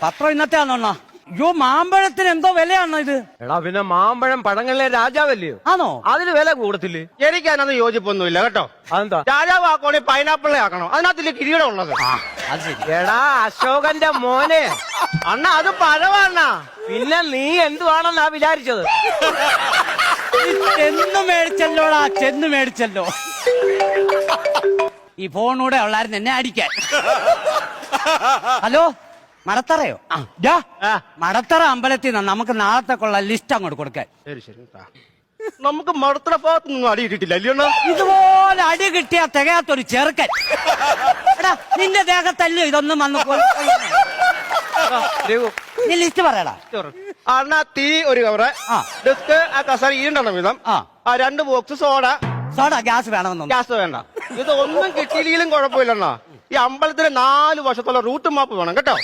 പത്രം ഇന്നത്തെ ആണോ? അയ്യോ, മാമ്പഴത്തിന് എന്തോ വിലയാണോ ഇത്? എടാ പിന്നെ മാമ്പഴം പഴങ്ങളിലെ രാജാവല്ലയോ, ആണോ? അതിന് വില കൂടത്തില്ലേ? എനിക്ക് അതിനകത്ത് യോജിപ്പൊന്നുമില്ല കേട്ടോ. അതെന്താ? രാജാവ് ആക്കണേ പൈനാപ്പിളിനെ ആക്കണം, അതിനകത്തില്ലേ കിരീടം ഉള്ളത്. അത് ശരി. എടാ അശോകന്റെ മോനെ, അണ്ണ അത് പഴവണ്ണ. പിന്നെ നീ എന്തുവാണെന്നാ വിചാരിച്ചത്? ചെന്ന് മേടിച്ചല്ലോടാ, ചെന്ന് മേടിച്ചല്ലോ. ഈ ഫോണൂടെ ഉള്ളായിരുന്നു എന്നെ അടിക്കാൻ. ഹലോ, മടത്തറയോ? മടത്തറ അമ്പലത്തിൽ നിന്ന് നമുക്ക് നാളത്തേക്കുള്ള ലിസ്റ്റ് അങ്ങോട്ട് കൊടുക്കാൻ. ശരി ശരി. നമുക്ക് മടത്തറ ഭാഗത്തൊന്നും അടി ഇട്ടിട്ടില്ല അല്ലയോണ്ണ? ഇതുപോലെ അടി കിട്ടിയാ തികയാത്തൊരു ചെറുക്കൻ. എടാ, നിന്റെ ദേഹത്തല്ലോ ഇതൊന്നും വന്നു. നീ ലിസ്റ്റ് പറയടാ. അണ്ണ തീ ഒരു കവറ്, ഡെസ്ക് ആ കസേര ഈണ്ടെണ്ണം വീതം, 2 ബോക്സ് സോഡ. സോഡ ഗ്യാസ് വേണമെന്നോ? ഗ്യാസ് വേണ്ട. ഇതൊന്നും കിട്ടിയില്ലെങ്കിലും കുഴപ്പമില്ലണ്ണ. ഈ അമ്പലത്തിന് 4 വർഷത്തോളം റൂട്ട് മാപ്പ് വേണം കേട്ടോ.